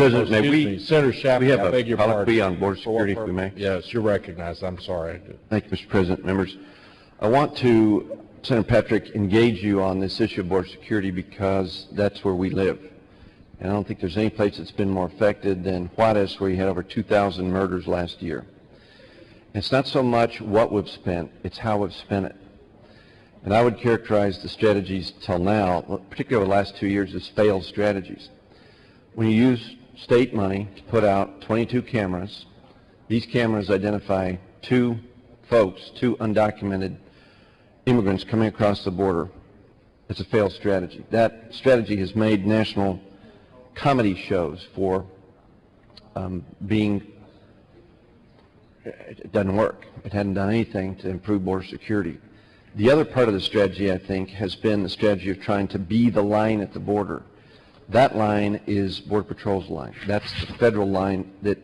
President, may Excuse me, Senator Shapleigh, we have I beg a your colloquy pardon. on board security, if we may? Yes, you're recognized. I'm sorry. Thank you, Mr. President. Members, I want to, Senator Patrick, engage you on this issue of border security because that's where we live. And I don't think there's any place that's been more affected than Juarez, where you had over 2,000 murders last year. And it's not so much what we've spent, it's how we've spent it. And I would characterize the strategies till now, particularly the last 2 years, as failed strategies. When you use state money to put out 22 cameras, these cameras identify two undocumented immigrants coming across the border. It's a failed strategy. That strategy has made national comedy shows for it doesn't work. It hadn't done anything to improve border security. The other part of the strategy, I think, has been the strategy of trying to be the line at the border. That line is Border Patrol's line. That's the federal line that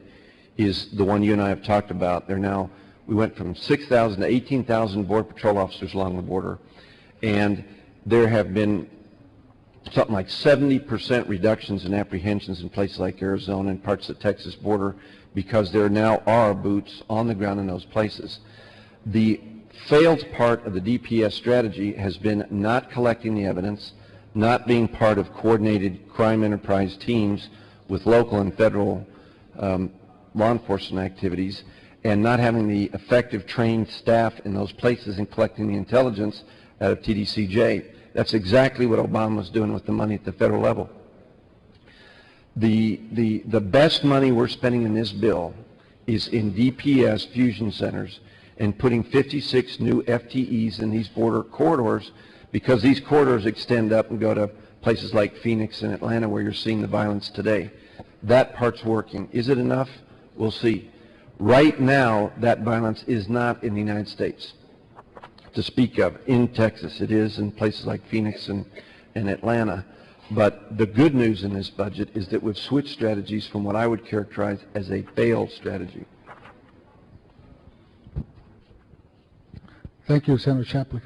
is the one you and I have talked about. We went from 6,000 to 18,000 Border Patrol officers along the border, and there have been something like 70% reductions in apprehensions in places like Arizona and parts of the Texas border because there now are boots on the ground in those places. The failed part of the DPS strategy has been not collecting the evidence, not being part of coordinated crime enterprise teams with local and federal law enforcement activities, and not having the effective trained staff in those places and collecting the intelligence out of TDCJ. That's exactly what Obama was doing with the money at the federal level. The best money we're spending in this bill is in DPS fusion centers and putting 56 new FTEs in these border corridors, because these corridors extend up and go to places like Phoenix and Atlanta where you're seeing the violence today. That part's working. Is it enough? We'll see. Right now, that violence is not in the United States to speak of. In Texas, it is in places like Phoenix and Atlanta. But the good news in this budget is that we've switched strategies from what I would characterize as a failed strategy. Thank you, Senator Shapleigh.